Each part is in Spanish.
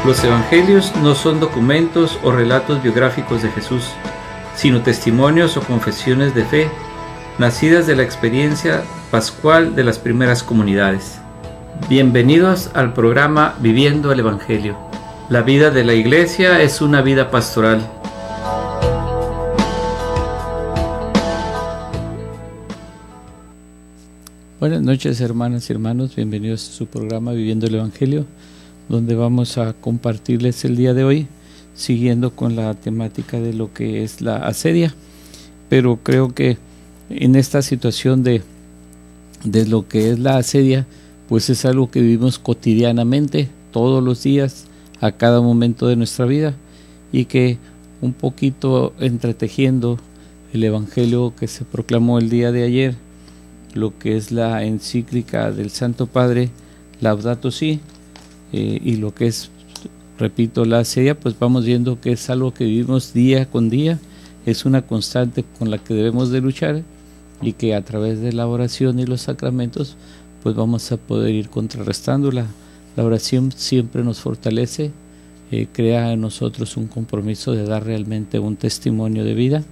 Los evangelios no son documentos o relatos biográficos de Jesús, sino testimonios o confesiones de fe, nacidas de la experiencia pascual de las primeras comunidades. Bienvenidos al programa Viviendo el Evangelio. La vida de la Iglesia es una vida pastoral. Buenas noches, hermanas y hermanos, bienvenidos a su programa Viviendo el Evangelio, donde vamos a compartirles el día de hoy, siguiendo con la temática de lo que es la asedia. Pero creo que en esta situación de lo que es la asedia, pues es algo que vivimos cotidianamente, todos los días, a cada momento de nuestra vida, y que un poquito entretejiendo el Evangelio que se proclamó el día de ayer, lo que es la encíclica del Santo Padre Laudato Si, y lo que es, repito, la asedia, pues vamos viendo que es algo que vivimos día con día, es una constante con la que debemos de luchar, y que a través de la oración y los sacramentos pues vamos a poder ir contrarrestando. La oración siempre nos fortalece, crea en nosotros un compromiso de dar realmente un testimonio de vida.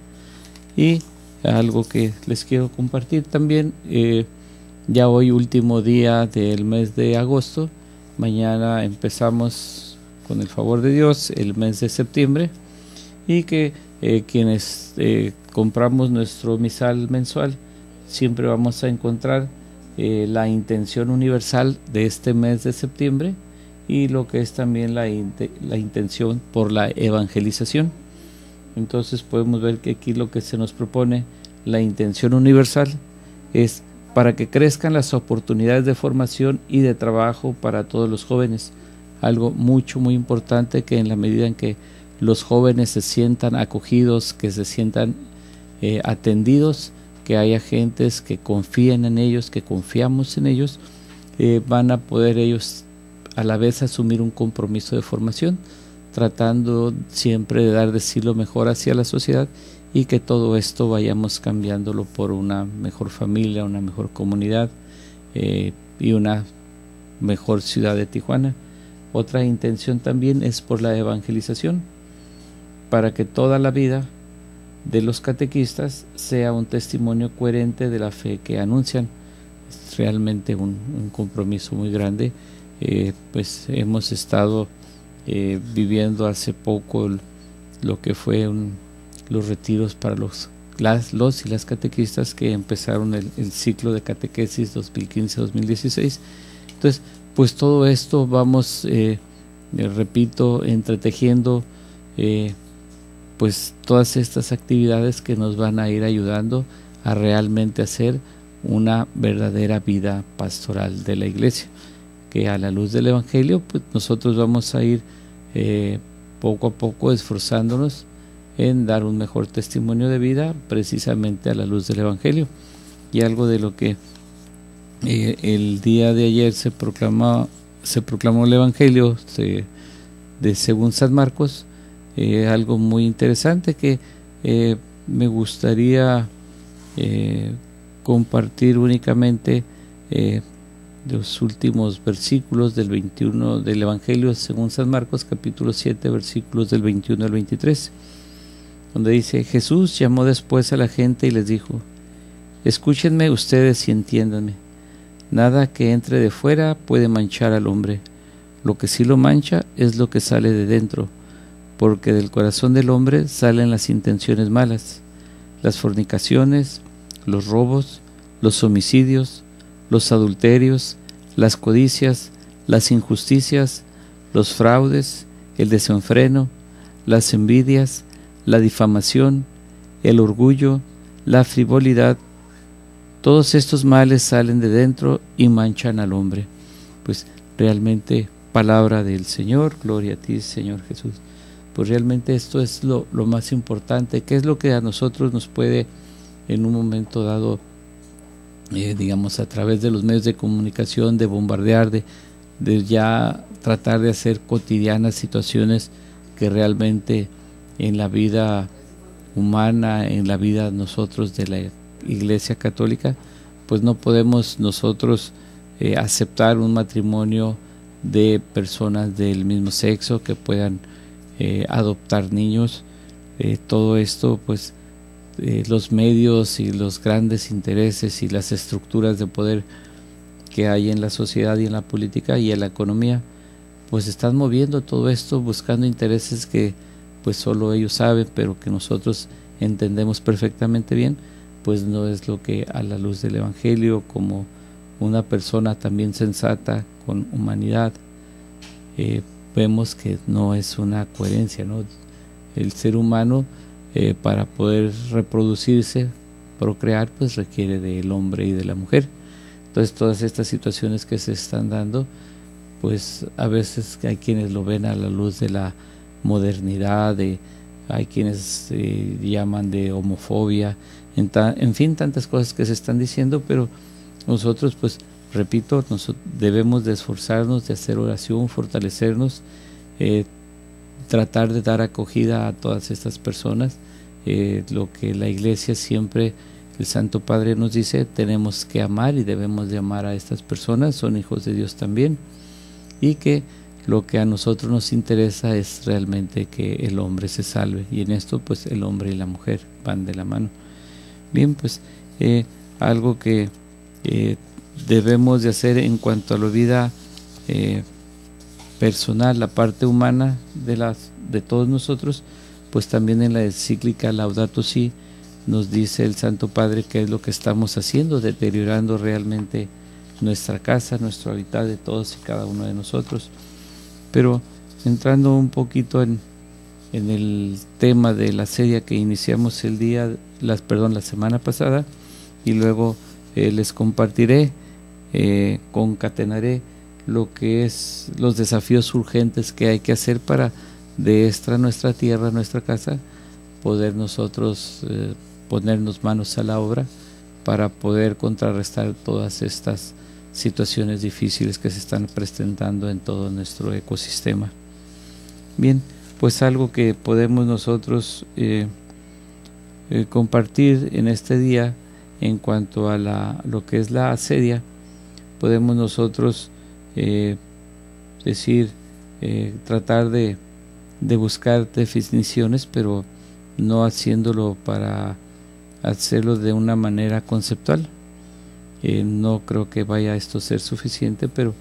Y algo que les quiero compartir también, ya hoy último día del mes de agosto, mañana empezamos con el favor de Dios el mes de septiembre, y que quienes compramos nuestro misal mensual siempre vamos a encontrar la intención universal de este mes de septiembre, y lo que es también la intención por la evangelización. Entonces podemos ver que aquí lo que se nos propone, la intención universal, es para que crezcan las oportunidades de formación y de trabajo para todos los jóvenes. Algo muy importante, que en la medida en que los jóvenes se sientan acogidos, que se sientan atendidos, que haya gentes que confíen en ellos, que confiamos en ellos, van a poder ellos a la vez asumir un compromiso de formación, tratando siempre de dar de sí lo mejor hacia la sociedad, y que todo esto vayamos cambiándolo por una mejor familia, una mejor comunidad, y una mejor ciudad de Tijuana. Otra intención también es por la evangelización, para que toda la vida de los catequistas sea un testimonio coherente de la fe que anuncian. Es realmente un compromiso muy grande. Pues hemos estado viviendo hace poco lo que fue los retiros para los y las catequistas que empezaron el ciclo de catequesis 2015-2016. Entonces, pues todo esto vamos, repito, entretejiendo pues todas estas actividades que nos van a ir ayudando a realmente hacer una verdadera vida pastoral de la Iglesia, que a la luz del Evangelio pues nosotros vamos a ir poco a poco esforzándonos en dar un mejor testimonio de vida, precisamente a la luz del Evangelio. Y algo de lo que el día de ayer se proclamó el Evangelio de según San Marcos, algo muy interesante que me gustaría compartir únicamente los últimos versículos del 21 del Evangelio según San Marcos, capítulo 7, versículos del 21 al 23, donde dice: Jesús llamó después a la gente y les dijo: escúchenme ustedes y entiéndanme. Nada que entre de fuera puede manchar al hombre. Lo que sí lo mancha es lo que sale de dentro, porque del corazón del hombre salen las intenciones malas, las fornicaciones, los robos, los homicidios, los adulterios, las codicias, las injusticias, los fraudes, el desenfreno, las envidias, la difamación, el orgullo, la frivolidad. Todos estos males salen de dentro y manchan al hombre. Pues realmente, palabra del Señor, gloria a ti, Señor Jesús. Pues realmente esto es lo más importante, que es lo que a nosotros nos puede en un momento dado, digamos, a través de los medios de comunicación, de bombardear, de ya tratar de hacer cotidianas situaciones que realmente en la vida humana, en la vida nosotros de la Iglesia Católica, pues no podemos nosotros aceptar un matrimonio de personas del mismo sexo que puedan adoptar niños. Todo esto, pues los medios y los grandes intereses y las estructuras de poder que hay en la sociedad y en la política y en la economía, pues están moviendo todo esto, buscando intereses que pues solo ellos saben, pero que nosotros entendemos perfectamente bien, pues no es lo que a la luz del Evangelio, como una persona también sensata, con humanidad, vemos que no es una coherencia, ¿no? El ser humano, para poder reproducirse, procrear, pues requiere del hombre y de la mujer. Entonces todas estas situaciones que se están dando, pues a veces hay quienes lo ven a la luz de la modernidad, hay quienes llaman de homofobia, en fin, tantas cosas que se están diciendo, pero nosotros, pues repito, debemos de esforzarnos, de hacer oración, fortalecernos, tratar de dar acogida a todas estas personas, lo que la Iglesia siempre, el Santo Padre nos dice, tenemos que amar y debemos de amar a estas personas, son hijos de Dios también, y que lo que a nosotros nos interesa es realmente que el hombre se salve, y en esto pues el hombre y la mujer van de la mano. Bien, pues algo que debemos de hacer en cuanto a la vida personal, la parte humana de todos nosotros, pues también en la encíclica Laudato Si nos dice el Santo Padre qué es lo que estamos haciendo, deteriorando realmente nuestra casa, nuestro hábitat de todos y cada uno de nosotros. Pero entrando un poquito en el tema de la serie que iniciamos la semana pasada, y luego les compartiré, concatenaré lo que es los desafíos urgentes que hay que hacer para de nuestra tierra, nuestra casa, poder nosotros ponernos manos a la obra para poder contrarrestar todas estas situaciones difíciles que se están presentando en todo nuestro ecosistema. Bien, pues algo que podemos nosotros compartir en este día en cuanto a lo que es la asedia, podemos nosotros tratar de buscar definiciones, pero no haciéndolo para hacerlo de una manera conceptual. No creo que vaya esto a ser suficiente, pero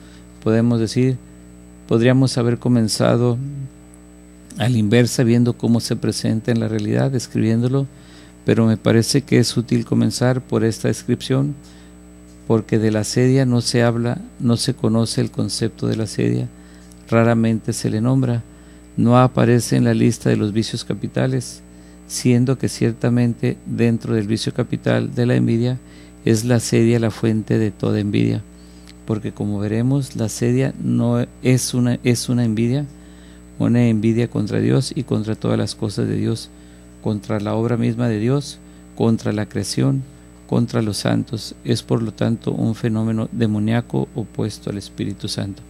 podríamos haber comenzado a la inversa, viendo cómo se presenta en la realidad, escribiéndolo, pero me parece que es útil comenzar por esta descripción, porque de la asedia no se habla, no se conoce el concepto de la asedia, raramente se le nombra, no aparece en la lista de los vicios capitales, siendo que ciertamente dentro del vicio capital de la envidia es la asedia la fuente de toda envidia, porque como veremos, la asedia no es una envidia contra Dios y contra todas las cosas de Dios, contra la obra misma de Dios, contra la creación, contra los santos. Es por lo tanto un fenómeno demoníaco opuesto al Espíritu Santo.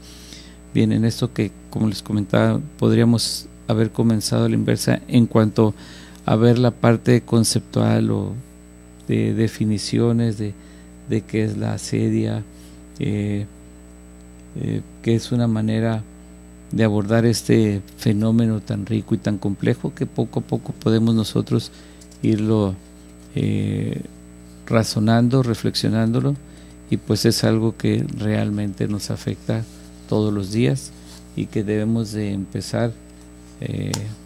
Bien, en esto que, como les comentaba, podríamos haber comenzado a la inversa en cuanto a ver la parte conceptual o de definiciones de qué es la asedia, que es una manera de abordar este fenómeno tan rico y tan complejo que poco a poco podemos nosotros irlo razonando, reflexionándolo, y pues es algo que realmente nos afecta todos los días y que debemos de empezar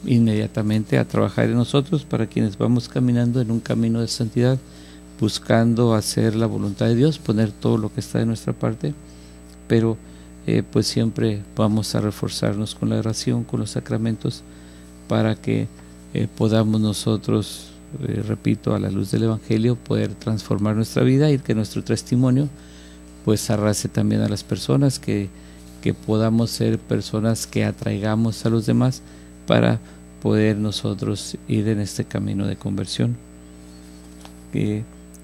inmediatamente a trabajar en nosotros, para quienes vamos caminando en un camino de santidad, buscando hacer la voluntad de Dios, poner todo lo que está de nuestra parte, pero pues siempre vamos a reforzarnos con la oración, con los sacramentos, para que podamos nosotros, repito, a la luz del Evangelio, poder transformar nuestra vida y que nuestro testimonio pues arrase también a las personas, que podamos ser personas que atraigamos a los demás para poder nosotros ir en este camino de conversión.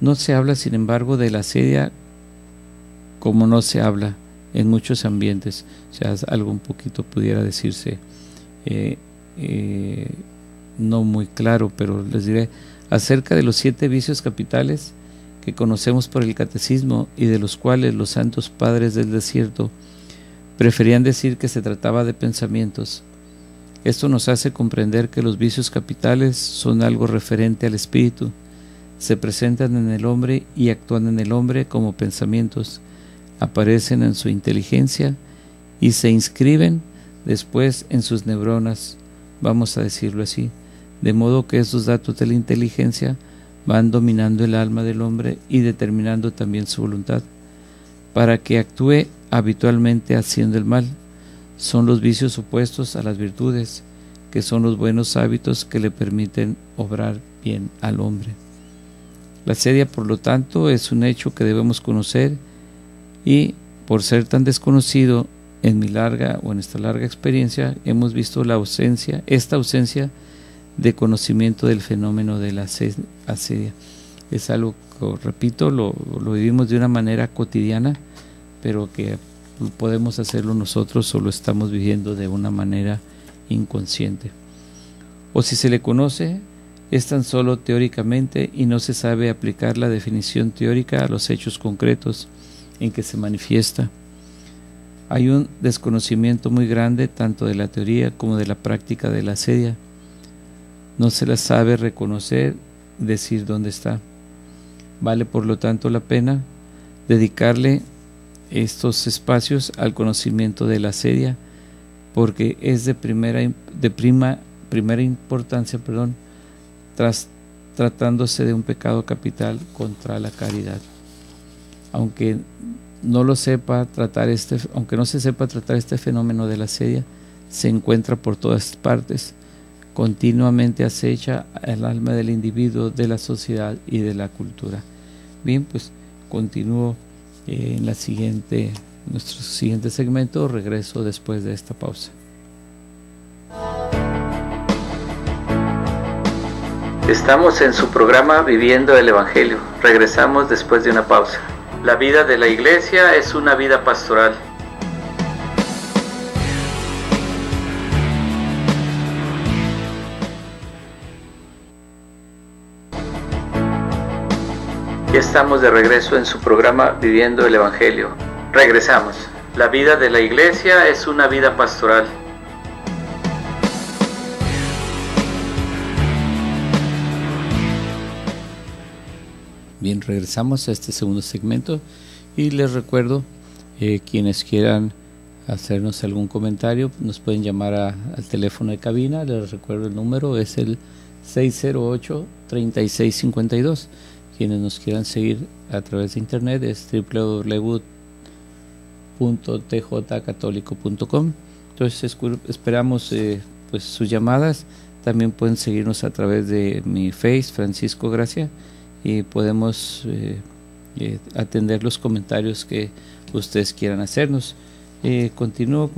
No se habla, sin embargo, de la asedia como no se habla en muchos ambientes. O sea, algo un poquito pudiera decirse no muy claro, pero les diré acerca de los 7 vicios capitales que conocemos por el catecismo y de los cuales los santos padres del desierto Preferían decir que se trataba de pensamientos. Esto nos hace comprender que los vicios capitales son algo referente al espíritu. Se presentan en el hombre y actúan en el hombre como pensamientos, aparecen en su inteligencia y se inscriben después en sus neuronas, vamos a decirlo así, de modo que esos datos de la inteligencia van dominando el alma del hombre y determinando también su voluntad, para que actúe habitualmente haciendo el mal. Son los vicios opuestos a las virtudes, que son los buenos hábitos que le permiten obrar bien al hombre. La asedia, por lo tanto, es un hecho que debemos conocer y, por ser tan desconocido, en esta larga experiencia, hemos visto esta ausencia de conocimiento del fenómeno de la asedia. Es algo que, repito, lo vivimos de una manera cotidiana, pero que podemos hacerlo nosotros o lo estamos viviendo de una manera inconsciente. O si se le conoce, es tan solo teóricamente y no se sabe aplicar la definición teórica a los hechos concretos en que se manifiesta. Hay un desconocimiento muy grande tanto de la teoría como de la práctica de la asedia. No se la sabe reconocer, decir dónde está. Vale por lo tanto la pena dedicarle estos espacios al conocimiento de la asedia, porque es de primera importancia, tratándose de un pecado capital contra la caridad. Aunque no se sepa tratar este fenómeno de la asedia, se encuentra por todas partes, continuamente acecha el alma del individuo, de la sociedad y de la cultura. Bien, pues continúo en nuestro siguiente segmento. Regreso después de esta pausa. Estamos en su programa Viviendo el Evangelio. Regresamos después de una pausa. La vida de la Iglesia es una vida pastoral. Ya estamos de regreso en su programa Viviendo el Evangelio. Regresamos. La vida de la Iglesia es una vida pastoral. Bien, regresamos a este segundo segmento y les recuerdo, quienes quieran hacernos algún comentario, nos pueden llamar al teléfono de cabina. Les recuerdo el número, es el 608-3652. Quienes nos quieran seguir a través de internet es www.tjcatólico.com. Entonces esperamos pues sus llamadas. También pueden seguirnos a través de mi Face, Francisco Gracia, y podemos atender los comentarios que ustedes quieran hacernos. Continúo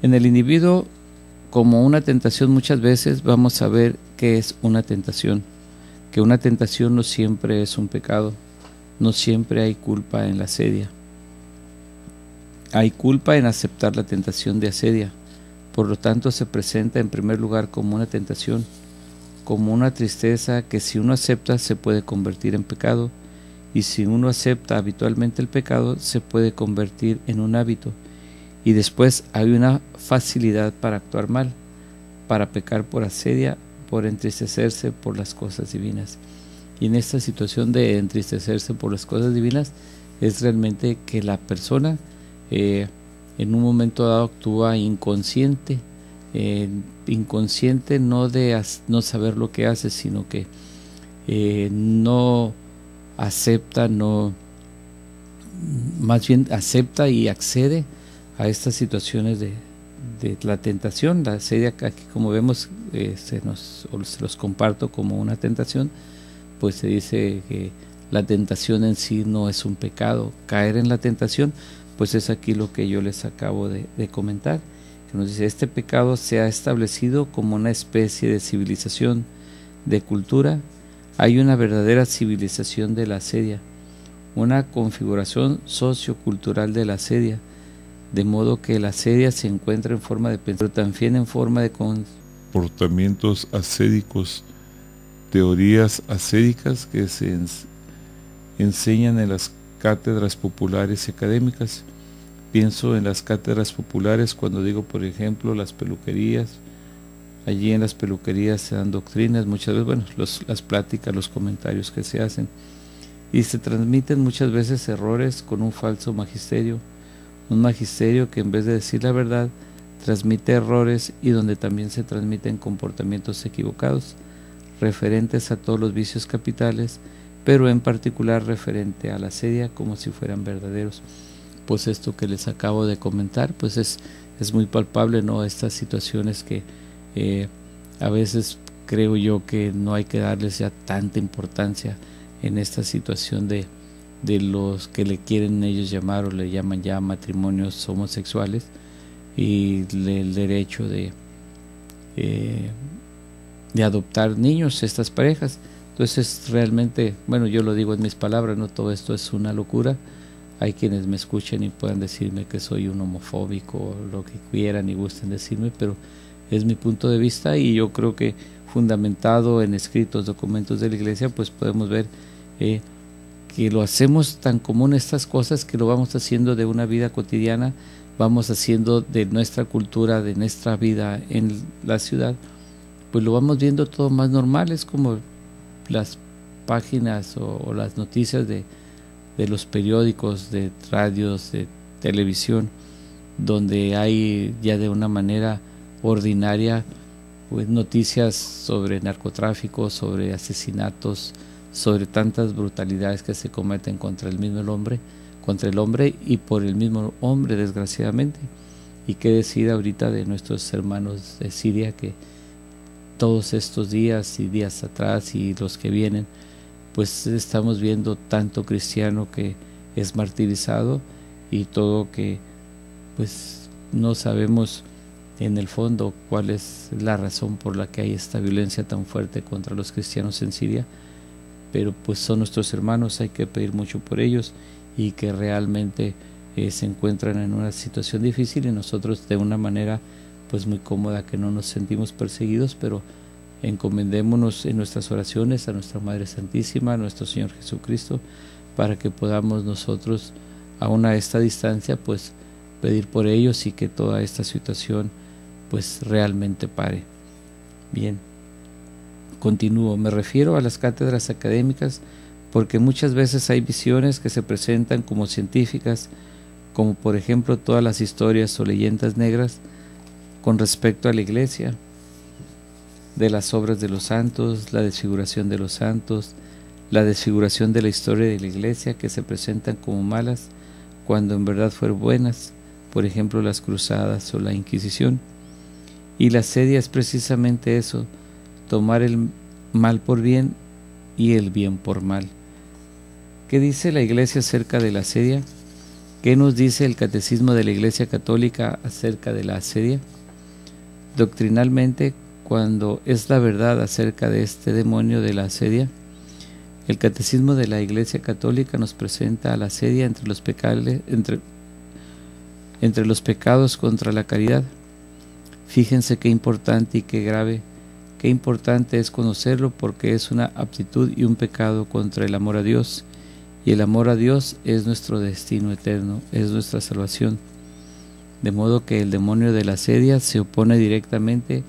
en el individuo como una tentación. Muchas veces vamos a ver qué es una tentación, que una tentación no siempre es un pecado, no siempre hay culpa en la asedia. Hay culpa en aceptar la tentación de asedia, por lo tanto se presenta en primer lugar como una tentación, como una tristeza que si uno acepta se puede convertir en pecado, y si uno acepta habitualmente el pecado se puede convertir en un hábito, y después hay una facilidad para actuar mal, para pecar por asedia, por entristecerse por las cosas divinas. Y en esta situación de entristecerse por las cosas divinas es realmente que la persona en un momento dado actúa inconsciente, no de no saber lo que hace, sino que no acepta, más bien acepta y accede a estas situaciones de la tentación. La asedia, aquí como vemos, se los comparto como una tentación, pues se dice que la tentación en sí no es un pecado. Caer en la tentación, pues es aquí lo que yo les acabo de comentar, que nos dice: este pecado se ha establecido como una especie de civilización, de cultura. Hay una verdadera civilización de la asedia, una configuración sociocultural de la asedia, de modo que la asedia se encuentra en forma de pensar, pero también en forma de comportamientos ascédicos, teorías ascédicas que se enseñan en las cátedras populares y académicas. Pienso en las cátedras populares cuando digo, por ejemplo, las peluquerías. Allí en las peluquerías se dan doctrinas, muchas veces, bueno, las pláticas, los comentarios que se hacen, y se transmiten muchas veces errores con un falso magisterio, un magisterio que en vez de decir la verdad, transmite errores y donde también se transmiten comportamientos equivocados, referentes a todos los vicios capitales, pero en particular referente a la sedia como si fueran verdaderos. Pues esto que les acabo de comentar, pues es muy palpable, ¿no? Estas situaciones que a veces creo yo que no hay que darles ya tanta importancia en esta situación de los que le quieren ellos llamar o le llaman ya matrimonios homosexuales y el derecho de adoptar niños, estas parejas. Entonces realmente, bueno, yo lo digo en mis palabras, no todo esto es una locura. Hay quienes me escuchen y puedan decirme que soy un homofóbico o lo que quieran y gusten decirme, pero es mi punto de vista y yo creo que fundamentado en escritos, documentos de la Iglesia, pues podemos ver que lo hacemos tan común estas cosas que lo vamos haciendo de una vida cotidiana, vamos haciendo de nuestra cultura, de nuestra vida en la ciudad, pues lo vamos viendo todo más normal. Es como las páginas o las noticias de los periódicos, de radios, de televisión, donde hay ya de una manera ordinaria pues noticias sobre narcotráfico, sobre asesinatos, sobre tantas brutalidades que se cometen contra el hombre y por el mismo hombre, desgraciadamente. Y qué decir ahorita de nuestros hermanos de Siria, que todos estos días y días atrás y los que vienen, pues estamos viendo tanto cristiano que es martirizado y todo que pues no sabemos en el fondo cuál es la razón por la que hay esta violencia tan fuerte contra los cristianos en Siria, pero pues son nuestros hermanos, hay que pedir mucho por ellos y que realmente se encuentran en una situación difícil y nosotros de una manera pues muy cómoda, que no nos sentimos perseguidos, pero encomendémonos en nuestras oraciones a nuestra Madre Santísima, a nuestro Señor Jesucristo, para que podamos nosotros aún a esta distancia pues pedir por ellos y que toda esta situación pues realmente pare. Bien, continúo. Me refiero a las cátedras académicas porque muchas veces hay visiones que se presentan como científicas, como por ejemplo todas las historias o leyendas negras con respecto a la Iglesia, de las obras de los santos, la desfiguración de los santos, la desfiguración de la historia de la Iglesia, que se presentan como malas cuando en verdad fueron buenas, por ejemplo las cruzadas o la Inquisición. Y la asedia es precisamente eso, tomar el mal por bien y el bien por mal. ¿Qué dice la Iglesia acerca de la asedia? ¿Qué nos dice el Catecismo de la Iglesia Católica acerca de la asedia? Doctrinalmente, cuando es la verdad acerca de este demonio de la asedia, el Catecismo de la Iglesia Católica nos presenta a la asedia entre los pecados contra la caridad. Fíjense qué importante y qué grave, qué importante es conocerlo, porque es una aptitud y un pecado contra el amor a Dios, y el amor a Dios es nuestro destino eterno, es nuestra salvación. De modo que el demonio de la asedia se opone directamente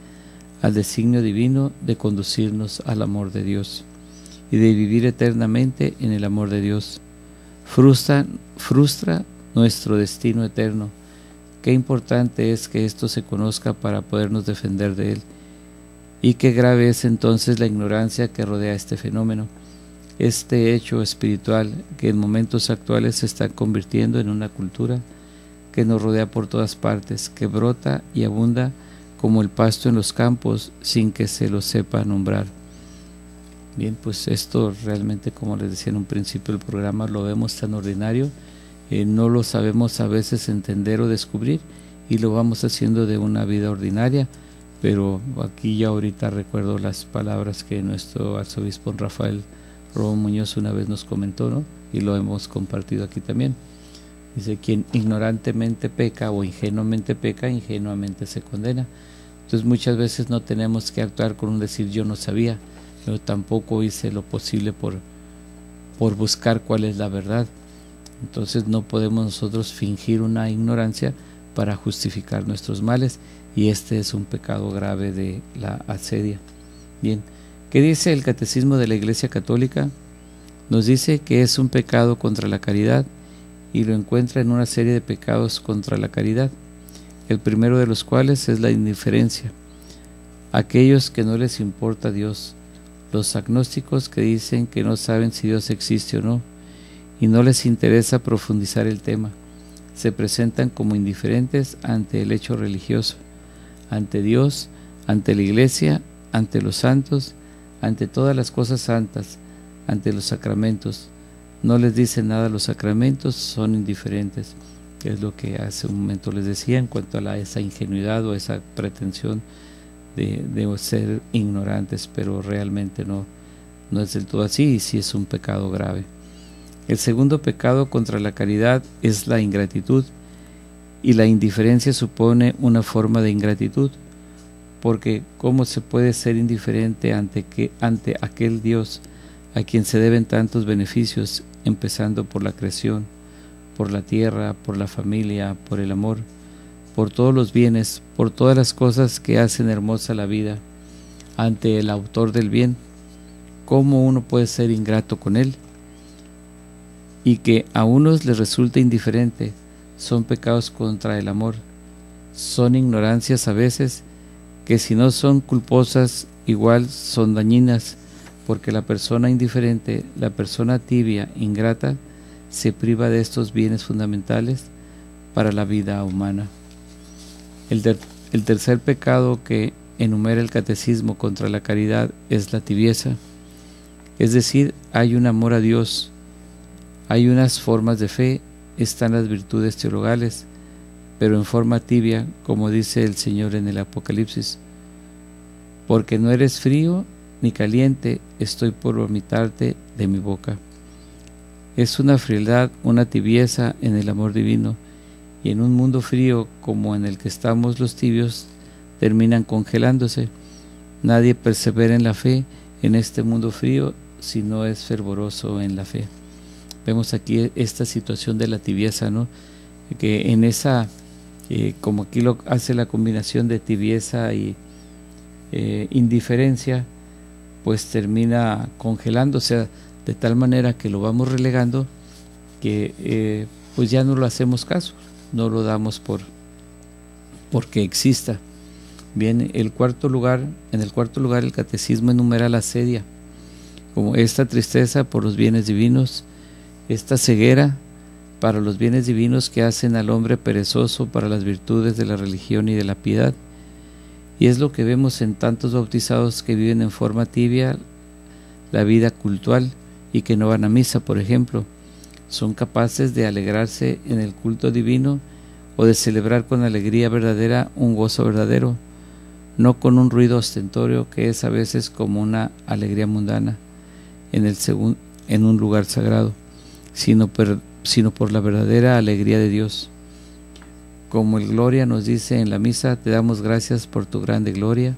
al designio divino de conducirnos al amor de Dios y de vivir eternamente en el amor de Dios. Frustra nuestro destino eterno. Qué importante es que esto se conozca para podernos defender de él. Y qué grave es entonces la ignorancia que rodea este fenómeno, este hecho espiritual que en momentos actuales se está convirtiendo en una cultura que nos rodea por todas partes, que brota y abunda como el pasto en los campos sin que se lo sepa nombrar. Bien, pues esto realmente, como les decía en un principio del programa, lo vemos tan ordinario, no lo sabemos a veces entender o descubrir y lo vamos haciendo de una vida ordinaria, pero aquí ya ahorita recuerdo las palabras que nuestro arzobispo Rafael Robo Muñoz una vez nos comentó, ¿no? Y lo hemos compartido aquí también. Dice: quien ignorantemente peca o ingenuamente peca, ingenuamente se condena. Entonces muchas veces no tenemos que actuar con un decir yo no sabía, pero tampoco hice lo posible por buscar cuál es la verdad. Entonces no podemos nosotros fingir una ignorancia para justificar nuestros males, y este es un pecado grave de la asedia. Bien, ¿qué dice el Catecismo de la Iglesia Católica? Nos dice que es un pecado contra la caridad, y lo encuentra en una serie de pecados contra la caridad, el primero de los cuales es la indiferencia. Aquellos que no les importa Dios, los agnósticos que dicen que no saben si Dios existe o no, y no les interesa profundizar el tema, se presentan como indiferentes ante el hecho religioso, ante Dios, ante la Iglesia, ante los santos, ante todas las cosas santas, ante los sacramentos. No les dicen nada los sacramentos, son indiferentes, que es lo que hace un momento les decía en cuanto a esa ingenuidad o esa pretensión de ser ignorantes, pero realmente no es del todo así, y sí es un pecado grave. El segundo pecado contra la caridad es la ingratitud, y la indiferencia supone una forma de ingratitud, porque ¿cómo se puede ser indiferente ante aquel Dios a quien se deben tantos beneficios, empezando por la creación, por la tierra, por la familia, por el amor, por todos los bienes, por todas las cosas que hacen hermosa la vida, ante el autor del bien? ¿Cómo uno puede ser ingrato con él? Y que a unos les resulta indiferente, son pecados contra el amor, son ignorancias a veces que si no son culposas, igual son dañinas, porque la persona indiferente, la persona tibia, ingrata, se priva de estos bienes fundamentales para la vida humana. El tercer pecado que enumera el Catecismo contra la caridad es la tibieza, es decir, hay un amor a Dios, hay unas formas de fe, están las virtudes teologales, pero en forma tibia, como dice el Señor en el Apocalipsis, porque no eres frío ni caliente, estoy por vomitarte de mi boca. Es una frialdad, una tibieza en el amor divino, y en un mundo frío como en el que estamos, los tibios terminan congelándose. Nadie persevera en la fe en este mundo frío si no es fervoroso en la fe. Vemos aquí esta situación de la tibieza, ¿no? Que en esa, como aquí lo hace la combinación de tibieza y indiferencia, pues termina congelándose de tal manera que lo vamos relegando, que pues ya no lo hacemos caso, no lo damos porque exista. Bien, en el cuarto lugar el Catecismo enumera la asedia, como esta tristeza por los bienes divinos, esta ceguera para los bienes divinos que hacen al hombre perezoso para las virtudes de la religión y de la piedad. Y es lo que vemos en tantos bautizados que viven en forma tibia la vida cultual y que no van a misa, por ejemplo. Son capaces de alegrarse en el culto divino o de celebrar con alegría verdadera un gozo verdadero, no con un ruido ostentorio que es a veces como una alegría mundana en un lugar sagrado, sino por la verdadera alegría de Dios. Como el Gloria nos dice en la misa, te damos gracias por tu grande gloria,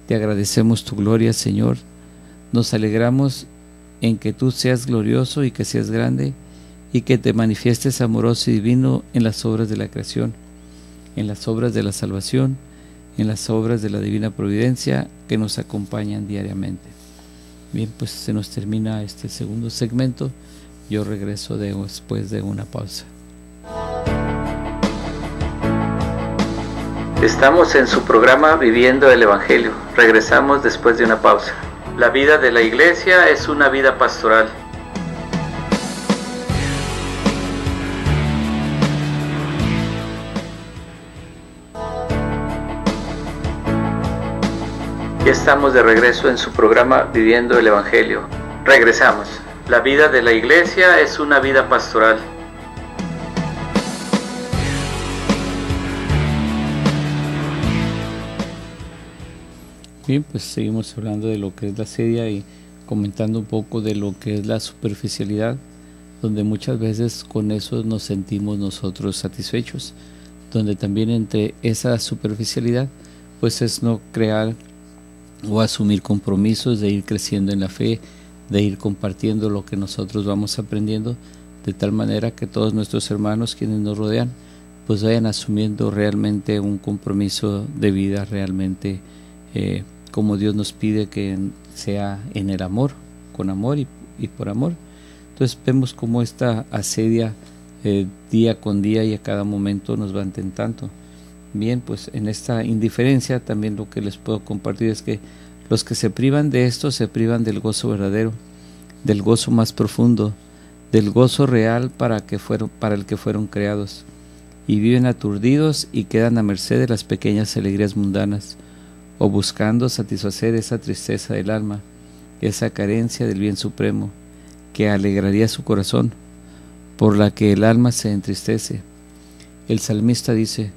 te agradecemos tu gloria, Señor, nos alegramos en que tú seas glorioso y que seas grande, y que te manifiestes amoroso y divino en las obras de la creación, en las obras de la salvación, en las obras de la divina providencia que nos acompañan diariamente. Bien, pues se nos termina este segundo segmento. Yo regreso después de una pausa. Estamos en su programa Viviendo el Evangelio. Regresamos después de una pausa. La vida de la Iglesia es una vida pastoral. Ya estamos de regreso en su programa Viviendo el Evangelio. Regresamos. La vida de la Iglesia es una vida pastoral. Bien, pues seguimos hablando de lo que es la asedia y comentando un poco de lo que es la superficialidad, donde muchas veces con eso nos sentimos nosotros satisfechos, donde también entre esa superficialidad pues es no crear o asumir compromisos de ir creciendo en la fe, de ir compartiendo lo que nosotros vamos aprendiendo, de tal manera que todos nuestros hermanos quienes nos rodean pues vayan asumiendo realmente un compromiso de vida realmente como Dios nos pide que sea en el amor, con amor y por amor. Entonces vemos cómo esta asedia día con día y a cada momento nos va tentando. Bien, pues en esta indiferencia también lo que les puedo compartir es que los que se privan de esto se privan del gozo verdadero, del gozo más profundo, del gozo real para el que fueron creados, y viven aturdidos y quedan a merced de las pequeñas alegrías mundanas, o buscando satisfacer esa tristeza del alma, esa carencia del bien supremo, que alegraría su corazón, por la que el alma se entristece. El salmista dice: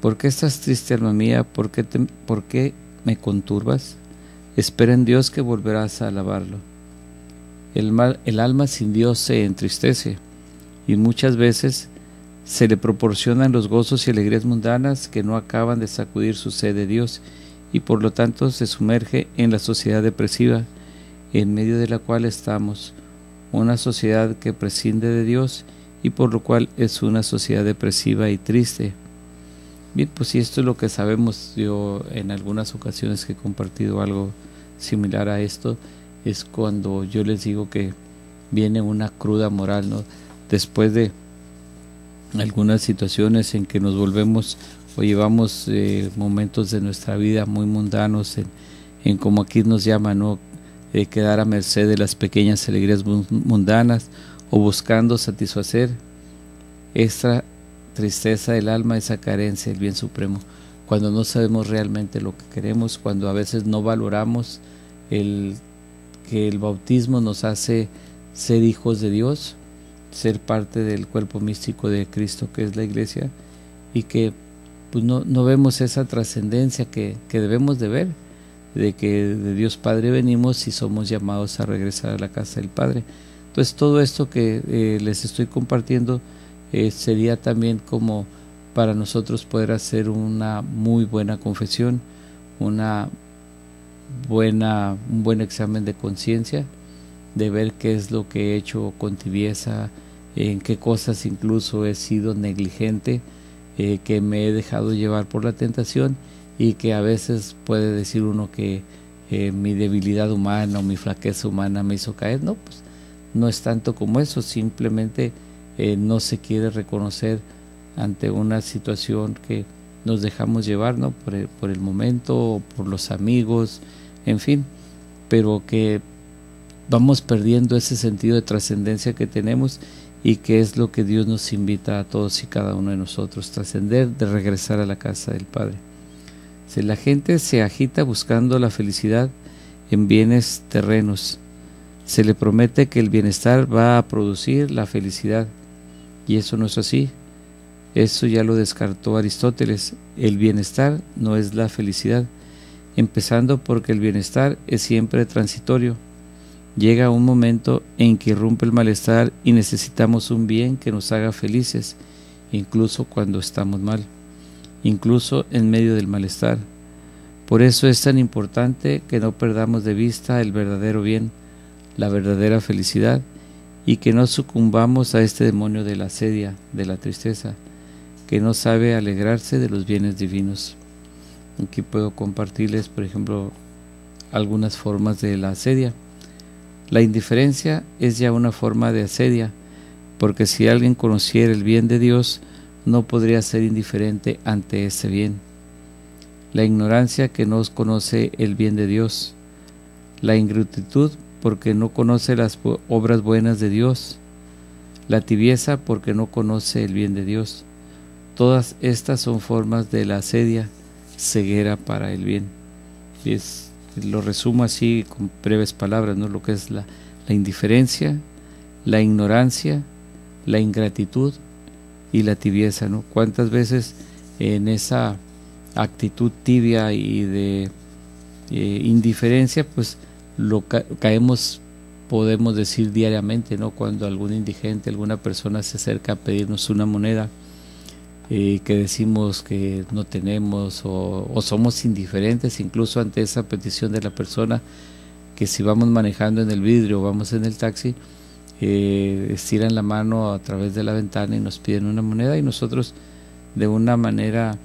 ¿por qué estás triste, alma mía? ¿Por qué me conturbas? Espera en Dios, que volverás a alabarlo. El alma sin Dios se entristece, y muchas veces se le proporcionan los gozos y alegrías mundanas que no acaban de sacudir su sed de Dios, y por lo tanto se sumerge en la sociedad depresiva, en medio de la cual estamos, una sociedad que prescinde de Dios, y por lo cual es una sociedad depresiva y triste. Bien, pues si esto es lo que sabemos, yo en algunas ocasiones que he compartido algo similar a esto, es cuando yo les digo que viene una cruda moral, ¿no? Después de algunas situaciones en que nos volvemos o llevamos momentos de nuestra vida muy mundanos, en como aquí nos llama, ¿no? Quedar a merced de las pequeñas alegrías mundanas, o buscando satisfacer esta tristeza del alma, esa carencia del bien supremo, cuando no sabemos realmente lo que queremos, cuando a veces no valoramos que el bautismo nos hace ser hijos de Dios, ser parte del cuerpo místico de Cristo que es la iglesia, y que pues no vemos esa trascendencia que debemos de ver, de que de Dios Padre venimos y somos llamados a regresar a la casa del Padre. Entonces todo esto que les estoy compartiendo sería también como para nosotros poder hacer una muy buena confesión, un buen examen de conciencia, de ver qué es lo que he hecho con tibieza, en qué cosas incluso he sido negligente, que me he dejado llevar por la tentación, y que a veces puede decir uno que mi debilidad humana o mi flaqueza humana me hizo caer. No, pues no es tanto como eso, simplemente no se quiere reconocer ante una situación que nos dejamos llevar, ¿no? por el momento, o por los amigos, en fin, pero que vamos perdiendo ese sentido de trascendencia que tenemos, y que es lo que Dios nos invita a todos y cada uno de nosotros, trascender, de regresar a la casa del Padre. Si la gente se agita buscando la felicidad en bienes terrenos, se le promete que el bienestar va a producir la felicidad, y eso no es así. Eso ya lo descartó Aristóteles. El bienestar no es la felicidad, empezando porque el bienestar es siempre transitorio. Llega un momento en que irrumpe el malestar y necesitamos un bien que nos haga felices, incluso cuando estamos mal, incluso en medio del malestar. Por eso es tan importante que no perdamos de vista el verdadero bien, la verdadera felicidad, y que no sucumbamos a este demonio de la asedia, de la tristeza, que no sabe alegrarse de los bienes divinos. Aquí puedo compartirles, por ejemplo, algunas formas de la asedia. La indiferencia es ya una forma de asedia, porque si alguien conociera el bien de Dios, no podría ser indiferente ante ese bien. La ignorancia, que no conoce el bien de Dios. La ingratitud, porque no conoce las obras buenas de Dios. La tibieza, porque no conoce el bien de Dios. Todas estas son formas de la asedia, ceguera para el bien. Lo resumo así con breves palabras, ¿no? Lo que es la indiferencia, la ignorancia, la ingratitud y la tibieza, ¿no? ¿Cuántas veces en esa actitud tibia y de indiferencia, pues caemos, podemos decir diariamente, ¿no? Cuando algún indigente, alguna persona se acerca a pedirnos una moneda, que decimos que no tenemos, o somos indiferentes incluso ante esa petición de la persona, que si vamos manejando en el vidrio o vamos en el taxi, estiran la mano a través de la ventana y nos piden una moneda, y nosotros de una manera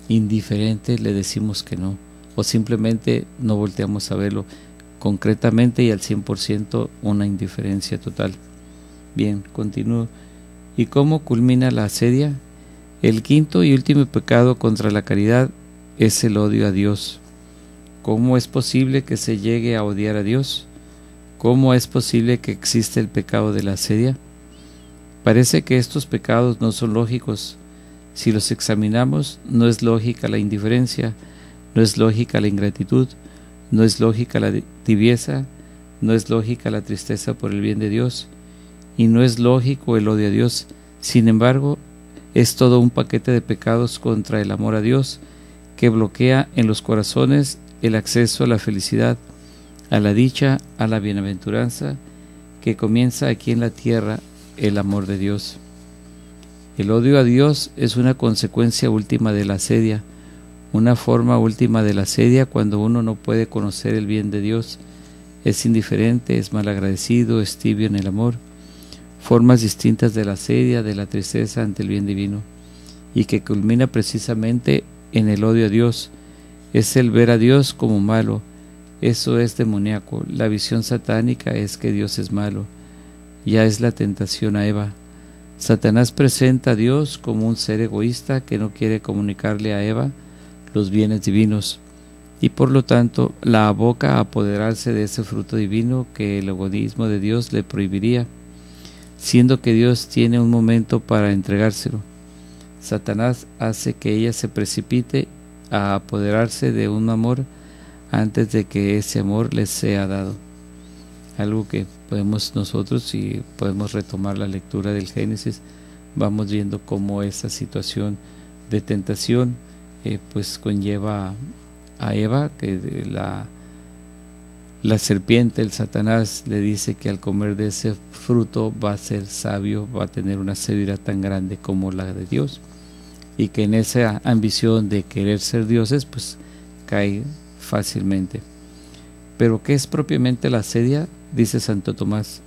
indiferente le decimos que no, o simplemente no volteamos a verlo. Concretamente y al 100% una indiferencia total. Bien, continúo. ¿Y cómo culmina la asedia? El quinto y último pecado contra la caridad es el odio a Dios. ¿Cómo es posible que se llegue a odiar a Dios? ¿Cómo es posible que exista el pecado de la asedia? Parece que estos pecados no son lógicos. Si los examinamos, no es lógica la indiferencia, no es lógica la ingratitud, no es lógica la tibieza, no es lógica la tristeza por el bien de Dios, y no es lógico el odio a Dios. Sin embargo, es todo un paquete de pecados contra el amor a Dios que bloquea en los corazones el acceso a la felicidad, a la dicha, a la bienaventuranza, que comienza aquí en la tierra, el amor de Dios. El odio a Dios es una consecuencia última de la asedia, una forma última de la asedia cuando uno no puede conocer el bien de Dios, es indiferente, es malagradecido, es tibio en el amor. Formas distintas de la asedia, de la tristeza ante el bien divino, y que culmina precisamente en el odio a Dios, es el ver a Dios como malo. Eso es demoníaco. La visión satánica es que Dios es malo. Ya es la tentación a Eva. Satanás presenta a Dios como un ser egoísta que no quiere comunicarle a Eva los bienes divinos, y por lo tanto la aboca a apoderarse de ese fruto divino que el egoísmo de Dios le prohibiría, siendo que Dios tiene un momento para entregárselo. Satanás hace que ella se precipite a apoderarse de un amor antes de que ese amor les sea dado. Algo que podemos nosotros, si podemos retomar la lectura del Génesis, vamos viendo cómo esa situación de tentación pues conlleva a Eva, que la serpiente, el Satanás, le dice que al comer de ese fruto va a ser sabio, va a tener una sabiduría tan grande como la de Dios, y que en esa ambición de querer ser dioses pues cae fácilmente. Pero ¿qué es propiamente la asedia? Dice Santo Tomás,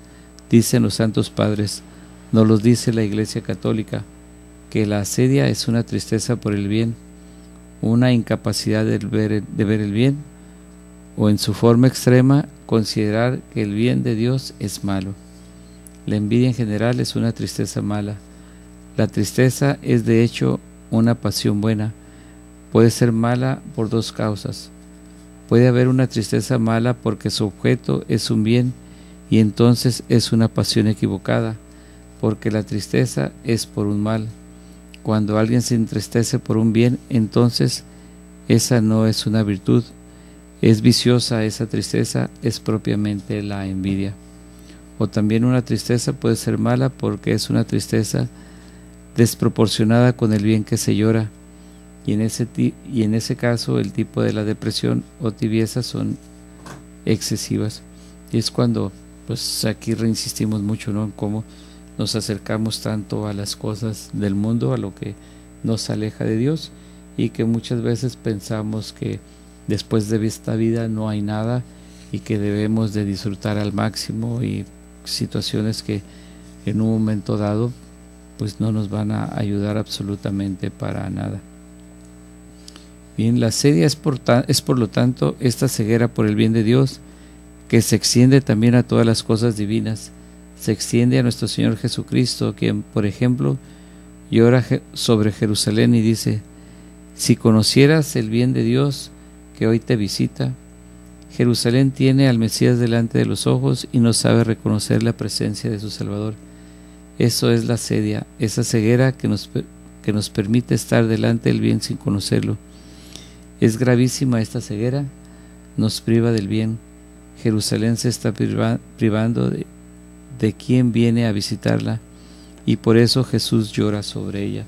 dicen los santos padres, nos los dice la Iglesia Católica, que la asedia es una tristeza por el bien, una incapacidad de ver el bien, o en su forma extrema, considerar que el bien de Dios es malo. La envidia en general es una tristeza mala. La tristeza es de hecho una pasión buena. Puede ser mala por dos causas. Puede haber una tristeza mala porque su objeto es un bien, y entonces es una pasión equivocada, porque la tristeza es por un mal. Cuando alguien se entristece por un bien, entonces esa no es una virtud, es viciosa. Esa tristeza es propiamente la envidia. O también una tristeza puede ser mala porque es una tristeza desproporcionada con el bien que se llora, y en ese caso el tipo de la depresión o tibieza son excesivas. Y es cuando pues aquí reinsistimos mucho, ¿no?, en cómo nos acercamos tanto a las cosas del mundo, a lo que nos aleja de Dios, y que muchas veces pensamos que después de esta vida no hay nada y que debemos de disfrutar al máximo, y situaciones que en un momento dado pues no nos van a ayudar absolutamente para nada. Bien, la asedia es por lo tanto esta ceguera por el bien de Dios, que se extiende también a todas las cosas divinas. Se extiende a nuestro Señor Jesucristo, quien, por ejemplo, llora sobre Jerusalén y dice: si conocieras el bien de Dios que hoy te visita. Jerusalén tiene al Mesías delante de los ojos y no sabe reconocer la presencia de su Salvador. Eso es la asedia, esa ceguera que nos permite estar delante del bien sin conocerlo. Es gravísima esta ceguera, nos priva del bien. Jerusalén se está privando de quien viene a visitarla, y por eso Jesús llora sobre ella.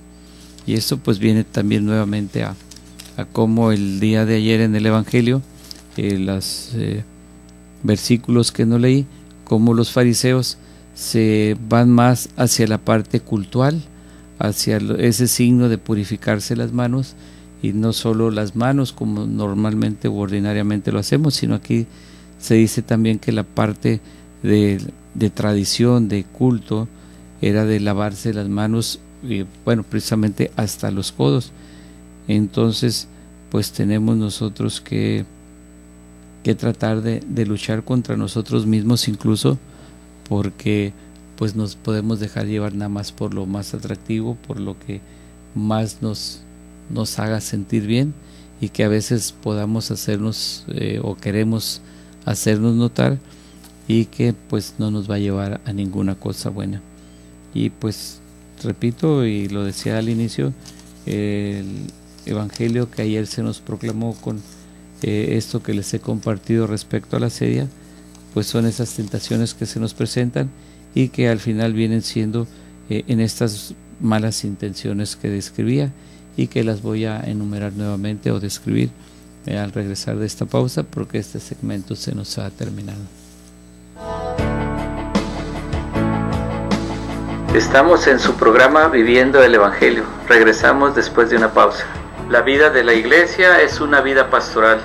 Y esto pues viene también nuevamente a cómo el día de ayer en el Evangelio, los versículos que no leí, cómo los fariseos se van más hacia la parte cultural, hacia ese signo de purificarse las manos, y no solo las manos como normalmente o ordinariamente lo hacemos, sino aquí se dice también que la parte de tradición, de culto, era de lavarse las manos, bueno, precisamente hasta los codos. Entonces, pues tenemos nosotros que tratar de luchar contra nosotros mismos, incluso porque pues nos podemos dejar llevar nada más por lo más atractivo, por lo que más nos haga sentir bien, y que a veces podamos hacernos o queremos hacernos notar, y que pues no nos va a llevar a ninguna cosa buena. Y pues repito, y lo decía al inicio, el evangelio que ayer se nos proclamó con esto que les he compartido respecto a la sedia, pues son esas tentaciones que se nos presentan y que al final vienen siendo en estas malas intenciones que describía, y que las voy a enumerar nuevamente o describir al regresar de esta pausa, porque este segmento se nos ha terminado. Estamos en su programa Viviendo el Evangelio. Regresamos después de una pausa. La vida de la iglesia es una vida pastoral.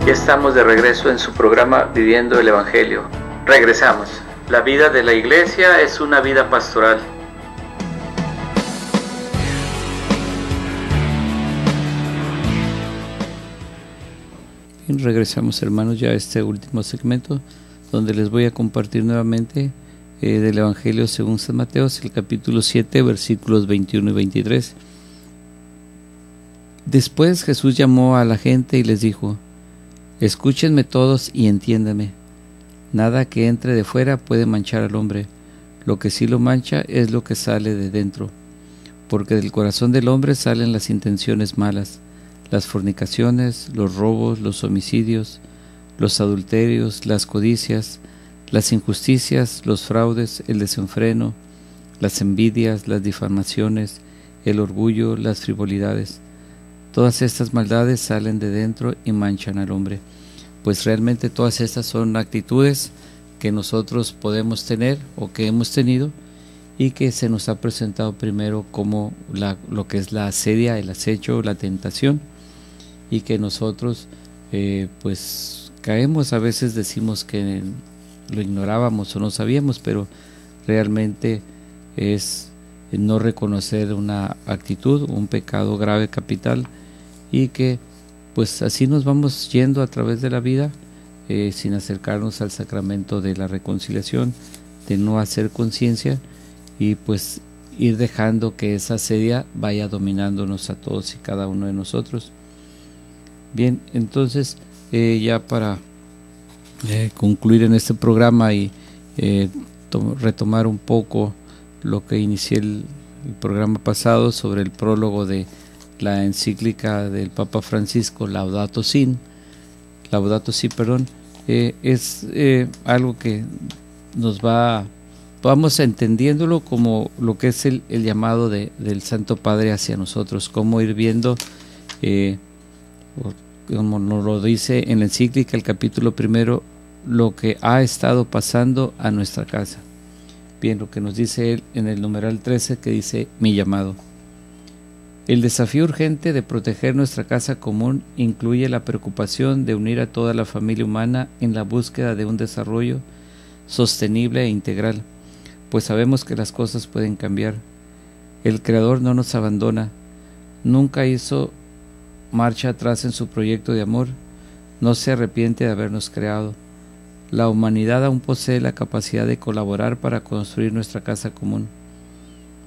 Ya estamos de regreso en su programa Viviendo el Evangelio. Regresamos. La vida de la iglesia es una vida pastoral. Bien, regresamos, hermanos, ya a este último segmento, donde les voy a compartir nuevamente del Evangelio según San Mateo, el capítulo 7, versículos 21 y 23. Después Jesús llamó a la gente y les dijo: escúchenme todos y entiéndanme. Nada que entre de fuera puede manchar al hombre. Lo que sí lo mancha es lo que sale de dentro. Porque del corazón del hombre salen las intenciones malas, las fornicaciones, los robos, los homicidios, los adulterios, las codicias, las injusticias, los fraudes, el desenfreno, las envidias, las difamaciones, el orgullo, las frivolidades. Todas estas maldades salen de dentro y manchan al hombre. Pues realmente todas estas son actitudes que nosotros podemos tener o que hemos tenido, y que se nos ha presentado primero como lo que es la asedia, el acecho, la tentación, y que nosotros pues caemos. A veces decimos que lo ignorábamos o no sabíamos, pero realmente es no reconocer una actitud, un pecado grave, capital, y que pues así nos vamos yendo a través de la vida sin acercarnos al sacramento de la reconciliación, de no hacer conciencia, y pues ir dejando que esa asedia vaya dominándonos a todos y cada uno de nosotros. Bien, entonces ya para concluir en este programa y retomar un poco lo que inicié el programa pasado sobre el prólogo de la encíclica del Papa Francisco, Laudato Si, es algo que nos vamos entendiéndolo como lo que es el llamado del Santo Padre hacia nosotros, cómo ir viendo, como nos lo dice en la encíclica, el capítulo 1, lo que ha estado pasando a nuestra casa. Bien, lo que nos dice él en el numeral 13, que dice: mi llamado. El desafío urgente de proteger nuestra casa común incluye la preocupación de unir a toda la familia humana en la búsqueda de un desarrollo sostenible e integral, pues sabemos que las cosas pueden cambiar. El Creador no nos abandona, nunca hizo marcha atrás en su proyecto de amor, no se arrepiente de habernos creado. La humanidad aún posee la capacidad de colaborar para construir nuestra casa común.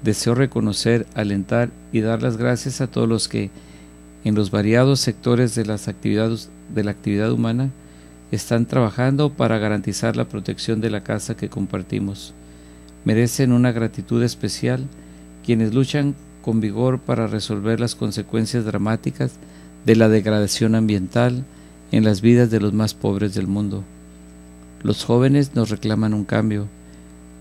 Deseo reconocer, alentar y dar las gracias a todos los que, en los variados sectores de la actividad humana, están trabajando para garantizar la protección de la casa que compartimos. Merecen una gratitud especial quienes luchan con vigor para resolver las consecuencias dramáticas de la degradación ambiental en las vidas de los más pobres del mundo. Los jóvenes nos reclaman un cambio.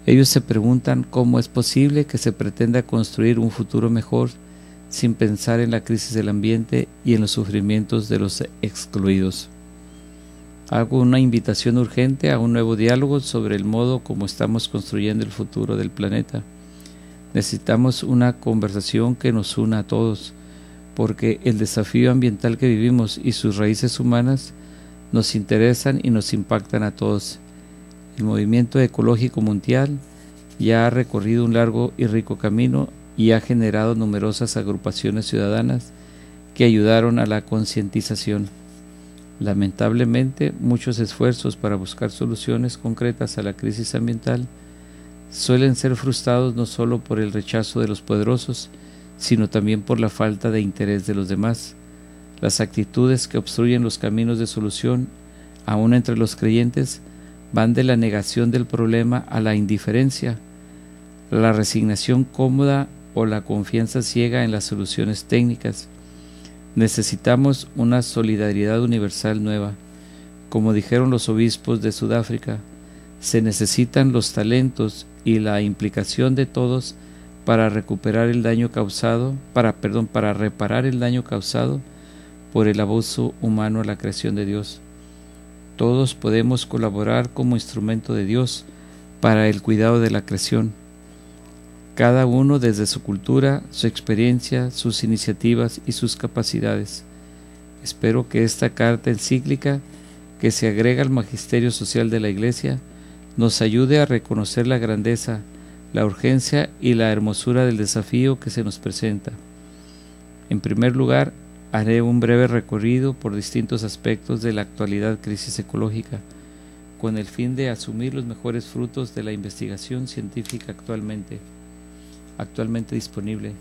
Ellos se preguntan cómo es posible que se pretenda construir un futuro mejor sin pensar en la crisis del ambiente y en los sufrimientos de los excluidos. Hago una invitación urgente a un nuevo diálogo sobre el modo como estamos construyendo el futuro del planeta. Necesitamos una conversación que nos una a todos, porque el desafío ambiental que vivimos y sus raíces humanas nos interesan y nos impactan a todos. El movimiento ecológico mundial ya ha recorrido un largo y rico camino y ha generado numerosas agrupaciones ciudadanas que ayudaron a la concientización. Lamentablemente, muchos esfuerzos para buscar soluciones concretas a la crisis ambiental suelen ser frustrados no solo por el rechazo de los poderosos, sino también por la falta de interés de los demás. Las actitudes que obstruyen los caminos de solución, aún entre los creyentes, van de la negación del problema a la indiferencia, la resignación cómoda o la confianza ciega en las soluciones técnicas. Necesitamos una solidaridad universal nueva. Como dijeron los obispos de Sudáfrica, se necesitan los talentos y la implicación de todos para recuperar el daño causado, para reparar el daño causado por el abuso humano a la creación de Dios. Todos podemos colaborar como instrumento de Dios para el cuidado de la creación, cada uno desde su cultura, su experiencia, sus iniciativas y sus capacidades. Espero que esta carta encíclica, que se agrega al magisterio social de la Iglesia, nos ayude a reconocer la grandeza, la urgencia y la hermosura del desafío que se nos presenta. En primer lugar, haré un breve recorrido por distintos aspectos de la actualidad crisis ecológica, con el fin de asumir los mejores frutos de la investigación científica actualmente disponible,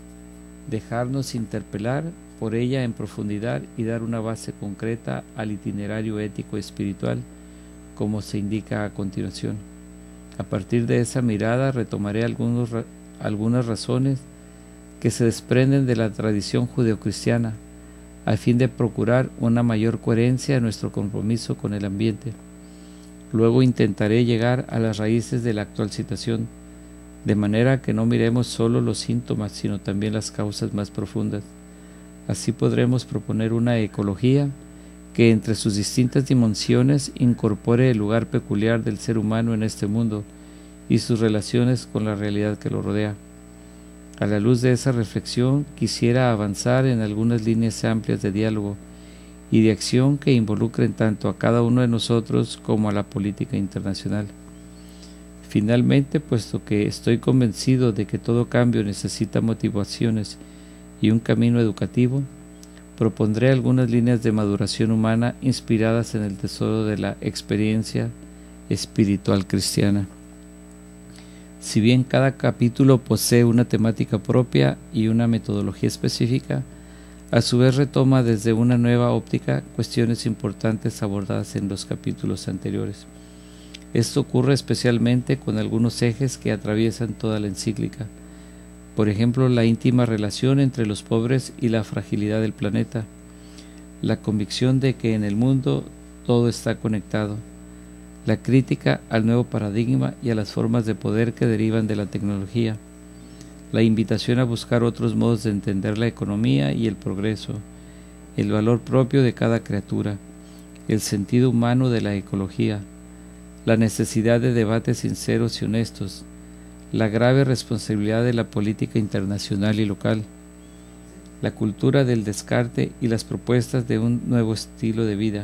dejarnos interpelar por ella en profundidad y dar una base concreta al itinerario ético y espiritual, como se indica a continuación. A partir de esa mirada retomaré algunas razones que se desprenden de la tradición judeocristiana, a fin de procurar una mayor coherencia en nuestro compromiso con el ambiente. Luego intentaré llegar a las raíces de la actual situación, de manera que no miremos solo los síntomas, sino también las causas más profundas. Así podremos proponer una ecología que entre sus distintas dimensiones incorpore el lugar peculiar del ser humano en este mundo y sus relaciones con la realidad que lo rodea. A la luz de esa reflexión, quisiera avanzar en algunas líneas amplias de diálogo y de acción que involucren tanto a cada uno de nosotros como a la política internacional. Finalmente, puesto que estoy convencido de que todo cambio necesita motivaciones y un camino educativo, propondré algunas líneas de maduración humana inspiradas en el tesoro de la experiencia espiritual cristiana. Si bien cada capítulo posee una temática propia y una metodología específica, a su vez retoma desde una nueva óptica cuestiones importantes abordadas en los capítulos anteriores. Esto ocurre especialmente con algunos ejes que atraviesan toda la encíclica. Por ejemplo, la íntima relación entre los pobres y la fragilidad del planeta, la convicción de que en el mundo todo está conectado, la crítica al nuevo paradigma y a las formas de poder que derivan de la tecnología, la invitación a buscar otros modos de entender la economía y el progreso, el valor propio de cada criatura, el sentido humano de la ecología, la necesidad de debates sinceros y honestos, la grave responsabilidad de la política internacional y local, la cultura del descarte y las propuestas de un nuevo estilo de vida.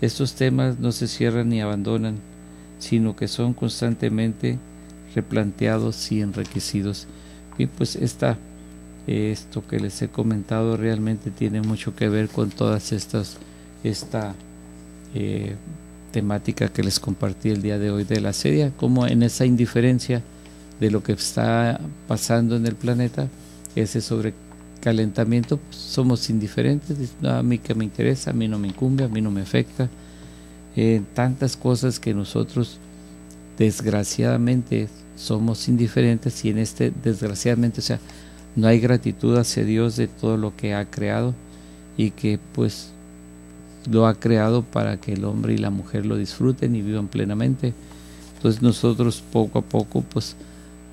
Estos temas no se cierran ni abandonan, sino que son constantemente replanteados y enriquecidos. Bien, pues esto que les he comentado realmente tiene mucho que ver con todas esta temática que les compartí el día de hoy de la serie, como en esa indiferencia de lo que está pasando en el planeta, ese sobrecalentamiento, pues somos indiferentes. No, a mí que me interesa, a mí no me incumbe, a mí no me afecta. Tantas cosas que nosotros desgraciadamente somos indiferentes, y en desgraciadamente, o sea, no hay gratitud hacia Dios de todo lo que ha creado, y que pues lo ha creado para que el hombre y la mujer lo disfruten y vivan plenamente. Entonces nosotros poco a poco pues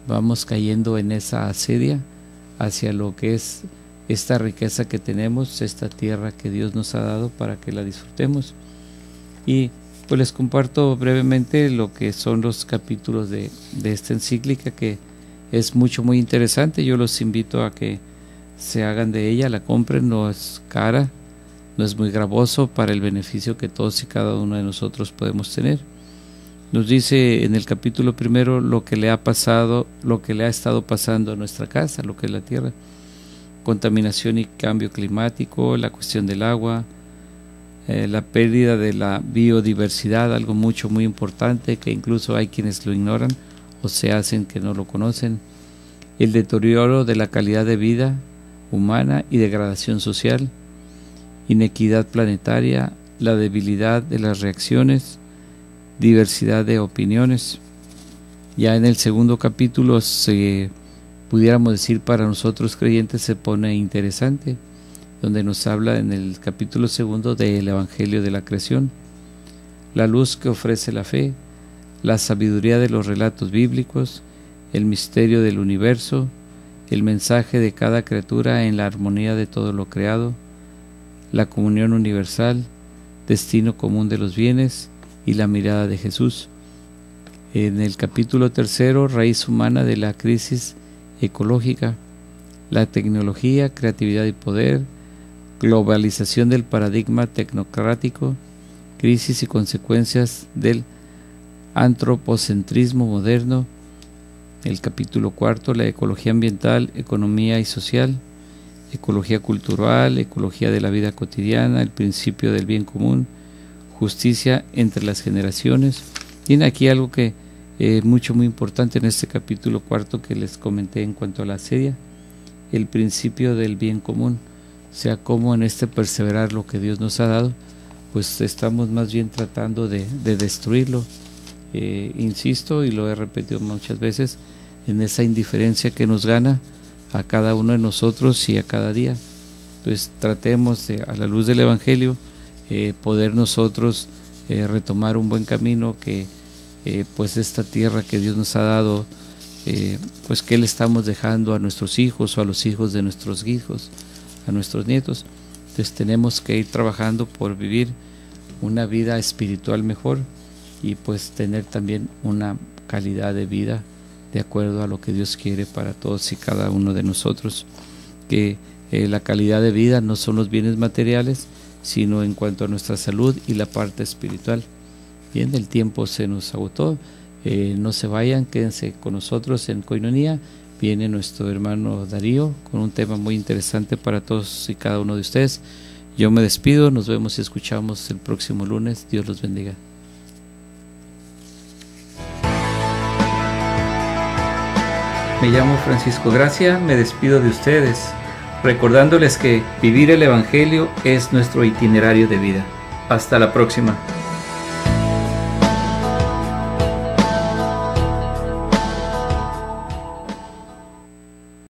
vamos cayendo en esa asedia hacia lo que es esta riqueza que tenemos, esta tierra que Dios nos ha dado para que la disfrutemos. Y pues les comparto brevemente lo que son los capítulos de esta encíclica, que es muy interesante. Yo los invito a que se hagan de ella, la compren, no es cara, no es muy gravoso para el beneficio que todos y cada uno de nosotros podemos tener. Nos dice en el capítulo primero lo que le ha pasado, lo que le ha estado pasando a nuestra casa, lo que es la tierra: contaminación y cambio climático, la cuestión del agua, la pérdida de la biodiversidad, algo muy importante que incluso hay quienes lo ignoran o se hacen que no lo conocen, el deterioro de la calidad de vida humana y degradación social, inequidad planetaria, la debilidad de las reacciones, diversidad de opiniones. Ya en el segundo capítulo, pudiéramos decir, para nosotros creyentes se pone interesante, donde nos habla en el capítulo segundo del Evangelio de la creación, la luz que ofrece la fe, la sabiduría de los relatos bíblicos, el misterio del universo, el mensaje de cada criatura en la armonía de todo lo creado, la comunión universal, destino común de los bienes y la mirada de Jesús. En el capítulo tercero, raíz humana de la crisis ecológica, la tecnología, creatividad y poder, globalización del paradigma tecnocrático, crisis y consecuencias del antropocentrismo moderno. El capítulo cuarto, la ecología ambiental, economía y social, ecología cultural, ecología de la vida cotidiana, el principio del bien común, justicia entre las generaciones. Tiene aquí algo que muy importante en este capítulo cuarto que les comenté en cuanto a la asedia, el principio del bien común, o sea, cómo en este perseverar lo que Dios nos ha dado, pues estamos más bien tratando de destruirlo. Insisto, y lo he repetido muchas veces, en esa indiferencia que nos gana a cada uno de nosotros y a cada día. Entonces tratemos de, a la luz del Evangelio, poder nosotros retomar un buen camino, que pues esta tierra que Dios nos ha dado, pues que le estamos dejando a nuestros hijos o a los hijos de nuestros hijos, a nuestros nietos. Entonces tenemos que ir trabajando por vivir una vida espiritual mejor y pues tener también una calidad de vida de acuerdo a lo que Dios quiere para todos y cada uno de nosotros. Que la calidad de vida no son los bienes materiales, sino en cuanto a nuestra salud y la parte espiritual. Bien, el tiempo se nos agotó. No se vayan, quédense con nosotros en Koinonía. Viene nuestro hermano Darío con un tema muy interesante para todos y cada uno de ustedes. Yo me despido, nos vemos y escuchamos el próximo lunes. Dios los bendiga. Me llamo Francisco Gracia, me despido de ustedes, recordándoles que vivir el Evangelio es nuestro itinerario de vida. Hasta la próxima.